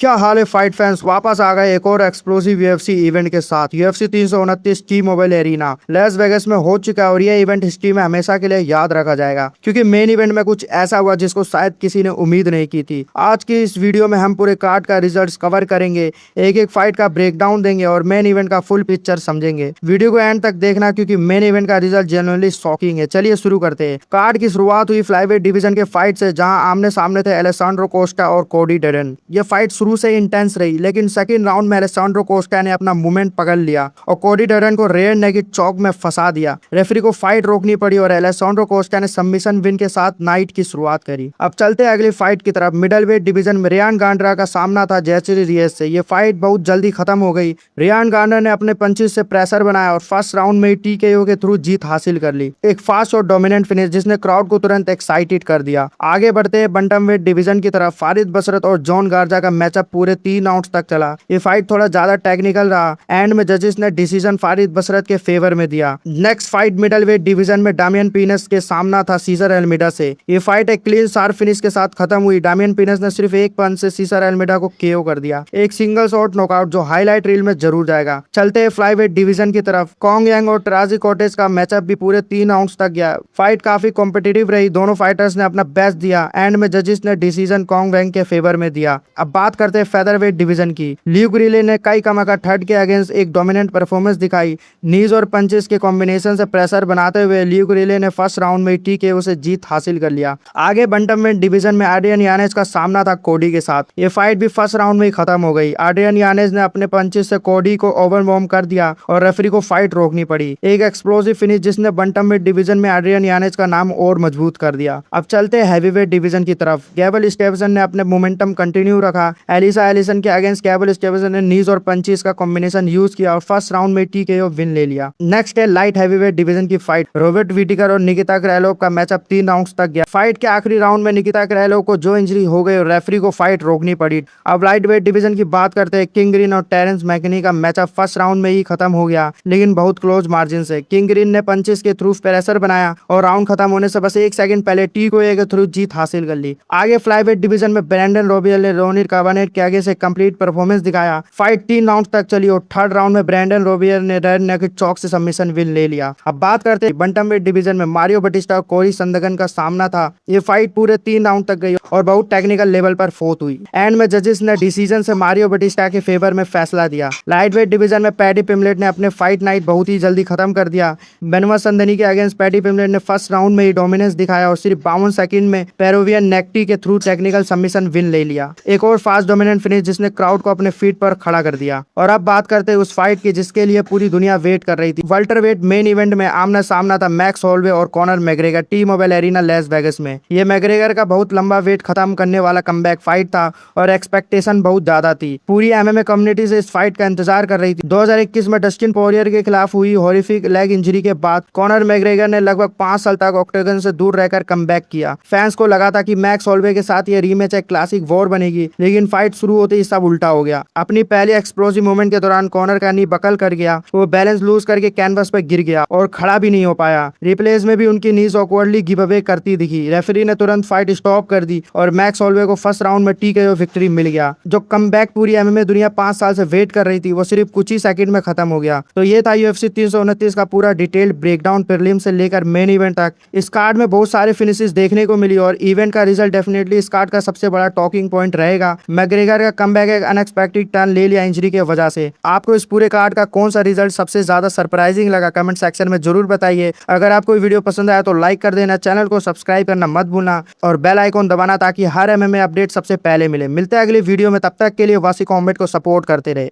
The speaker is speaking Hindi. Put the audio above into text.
क्या हाल है फाइट फैंस, वापस आ गए एक और एक्सप्लोसिव यूएफसी इवेंट के साथ। UFC 329 T mobile arena Las Vegas में हो चुका है और यह इवेंट हिस्ट्री में हमेशा के लिए याद रखा जाएगा, क्योंकि मेन इवेंट में कुछ ऐसा हुआ जिसको शायद किसी ने उम्मीद नहीं की थी। आज की इस वीडियो में हम पूरे कार्ड का रिजल्ट्स कवर करेंगे, एक एक फाइट का ब्रेकडाउन देंगे और मेन इवेंट का फुल पिक्चर समझेंगे। वीडियो को एंड तक देखना, क्योंकि मेन इवेंट का रिजल्ट जेन्युइनली शॉकिंग है। चलिए शुरू करते हैं। कार्ड की शुरुआत हुई फ्लाईवेट डिवीजन के फाइट से, जहां आमने सामने थे अलेसांड्रो कोस्टा और कोडी डेरन। यह फाइट शुरू से इंटेंस रही, लेकिन सेकंड राउंड में अलेसांड्रो कोस्टा ने अपना मूवमेंट पकड़ लिया और कोडी डेरन को रेयर नेक चौक में फंसा दिया। रेफरी को फाइट रोकनी पड़ी और अलेसांड्रो कोस्टा ने सबमिशन विन के साथ नाइट की शुरुआत करी। अब चलते अगली फाइट की तरफ। मिडल वेट डिवीजन में रियान गांड्रा का सामना था जैसरी रियस से। यह फाइट बहुत जल्दी खत्म हो गई। रियान गांड्रा ने अपने पंचेस से प्रेशर बनाया और फर्स्ट राउंड में टीकेओ के थ्रू जीत हासिल कर ली। एक फास्ट और डोमिनेंट फिनिश जिसने क्राउड को तुरंत एक्साइटेड कर दिया। आगे बढ़ते हैं बंटम वेट डिवीजन की तरफ। फारिद बसरत और जॉन गार्जा का मैचअप पूरे 3 राउंड्स तक चला। ये फाइट थोड़ा ज्यादा टेक्निकल रहा। एंड में जजेस ने डिसीजन फारिद बसरत के फेवर में दिया। Next fight middle weight division में डामियन पीनस के सामना था सीजर एल्मिडा से। ये फाइट एक क्लीन शार्प फिनिश के साथ खत्म हुई। डामियन पीनस ने सिर्फ एक पंच से सीजर एल्मिडा को केओ कर दिया। एक सिंगल शॉट नॉकआउट जो हाईलाइट रील में जरूर जाएगा। चलते हैं फ्लाईवेट डिवीजन की तरफ। कॉन्ग यांग और टराजी कोटेज का मैचअप भी पूरे 3 राउंड्स तक गया। फाइट काफी कॉम्पिटिटिव रही। दोनों फाइटर्स ने अपना बेस्ट दिया। एंड में जजेस ने डिसीजन कॉन्ग यांग के फेवर में दिया। अब बात करते हैं फेदरवेट डिवीजन की। ल्यूक रिले ने कई कमाका थर्ड के अगेंस्ट एक डोमिनेंट परफॉर्मेंस दिखाई। नीज और पंचेस के कॉम्बिनेशन से प्रेशर बनाते हुए ल्यूक रिले ने फर्स्ट राउंड में टीकेओ से जीत हासिल कर लिया। आगे बंटमवेट डिवीजन में एड्रियन यानेज का सामना था कोडी के साथ। ये फाइट भी फर्स्ट राउंड में ही खत्म हो गई। एड्रियन यानेज ने अपने पंचेस से कोडी को ओवरवॉर्म कर दिया और रेफरी को फाइट रोकनी पड़ी। एक एक्सप्लोसिव फिनिश जिसने बंटमवेट डिवीजन में एड्रियन यानेज का नाम और मजबूत कर दिया। अब चलते हैं हैवीवेट डिवीजन की तरफ। गैबल स्टेवेसन ने अपने मोमेंटम कंटिन्यू रखा। एलिसा एलिसन के अगेंस्ट गैबल स्टेवेसन ने नीज और पंचेस का कॉम्बिनेशन यूज किया और फर्स्ट राउंड में टीकेओ विन ले लिया। नेक्स्ट है लाइट हैवीवेट डिवीजन की फाइट। रॉबर्ट विटिकर और निकिता क्रेलोव का मैचअप 3 राउंड्स तक गया। फाइट के आखिरी राउंड में निकिता क्रेलोव को जो इंजरी हो गई और रेफरी को फाइट रोकनी पड़ी। अब लाइट वेट डिवीजन की बात करते हैं। किंग ग्रीन और टेरेंस मैकनी का मैचअप फर्स्ट राउंड में ही खत्म हो गया, लेकिन बहुत क्लोज मार्जिन से। किंग ग्रीन ने पंचेस के थ्रू प्रेशर बनाया और राउंड खत्म होने से बस 1 सेकंड पहले टीकेओ के थ्रू जीत हासिल कर ली। आगे फ्लाईवेट डिवीजन में ब्रैंडन रोबियल ने रोनिर काबानेट के आगे से कंप्लीट परफॉर्मेंस दिखाया। फाइट 3 राउंड तक चली और थर्ड राउंड में ब्रैंडन रोबियल ने रेयर नेक चौक से सबमिशन विन ले लिया। अब बात करते हैं बंटमवेट डिवीजन में मारियो बटिस्टा और कोरी संदगन का सामना था। ये फाइट पूरे 3 राउंड तक गई और बहुत टेक्निकल लेवल पर फोर्थ हुई। एंड में जजेस ने डिसीजन से मारियो बटिस्टा के फेवर में फैसला दिया। लाइटवेट डिवीजन में पैडी पिमलेट ने अपने फाइट नाइट बहुत ही जल्दी खत्म कर दिया। बेनवा संदनी के अगेंस्ट पैडी पिमलेट ने फर्स्ट राउंड में ही डोमिनेंस दिखाया और सिर्फ 52 सेकंड में पेरोवियन नेक्टी के थ्रू टेक्निकल सबमिशन विन ले लिया। एक और फास्ट डोमिनेंट फिनिश जिसने क्राउड को अपने फीट पर खड़ा कर दिया। और अब बात करते हैं उस फाइट की जिसके लिए पूरी दुनिया वेट कर रही थी। वेल्टरवेट मेन इवेंट में आमना सामना था मैक्स होलवे और Conor McGregor T mobile arena Las Vegas में। ये मैग्रेगर का बहुत लंबा वेट खत्म करने वाला कमबैक फाइट था और एक्सपेक्टेशन बहुत ज्यादा थी। पूरी एमएमए कम्युनिटी से इस फाइट का इंतजार कर रही थी। 2021 में डस्टिन पोरियर के खिलाफ हुई हॉरिफिक लेग इंजरी के बाद कॉनर मैग्रेगर ने लगभग 5 साल तक ऑक्टेगन से दूर रहकर कमबैक किया। फैंस को लगा था कि मैक्स होलवे के साथ ये रीमैच एक क्लासिक वॉर बनेगी, लेकिन फाइट शुरू होते ही सब उल्टा हो गया। अपनी पहली एक्सप्लोसिव मूवमेंट के दौरान कॉनर का नी बकल कर गया। वो बैलेंस लूज करके कैनवस पर गिर गया और खड़ा भी नहीं हो पाया। रिप्लेस में भी उनकी नीज ऑकवर्डली गिव अवे करती दिखी। रेफरी ने तुरंत फाइट स्टॉप कर दी और मैक्स होलवे को फर्स्ट राउंड में टीकेओ विक्ट्री मिल गया। जो कमबैक पूरी एमएमए दुनिया 5 साल से वेट कर रही थी, वो सिर्फ कुछ ही सेकंड में खत्म हो गया। तो ये था यूएफसी 329 का पूरा डिटेल्ड ब्रेकडाउन प्रीलिम से लेकर मेन इवेंट तक। इस कार्ड में बहुत सारे फिनिशेस देखने को मिली और इवेंट का रिजल्ट डेफिनेटली इस कार्ड का सबसे बड़ा टॉकिंग पॉइंट रहेगा। मैग्रेगर का कमबैक एक अनएक्सपेक्टेड टर्न ले लिया इंजरी की वजह से। आपको इस पूरे कार्ड का कौन सा रिजल्ट सबसे ज्यादा सरप्राइजिंग लगा, कमेंट सेक्शन में जरूर बताइए। अगर आपको वीडियो पसंद आया तो लाइक कर देना, चैनल को सब्सक्राइब करना मत भूलना और बेल आइकॉन दबाना ताकि हर एमएमए अपडेट सबसे पहले मिले। मिलते हैं अगली वीडियो में, तब तक के लिए वासी कॉम्बैट को सपोर्ट करते रहे।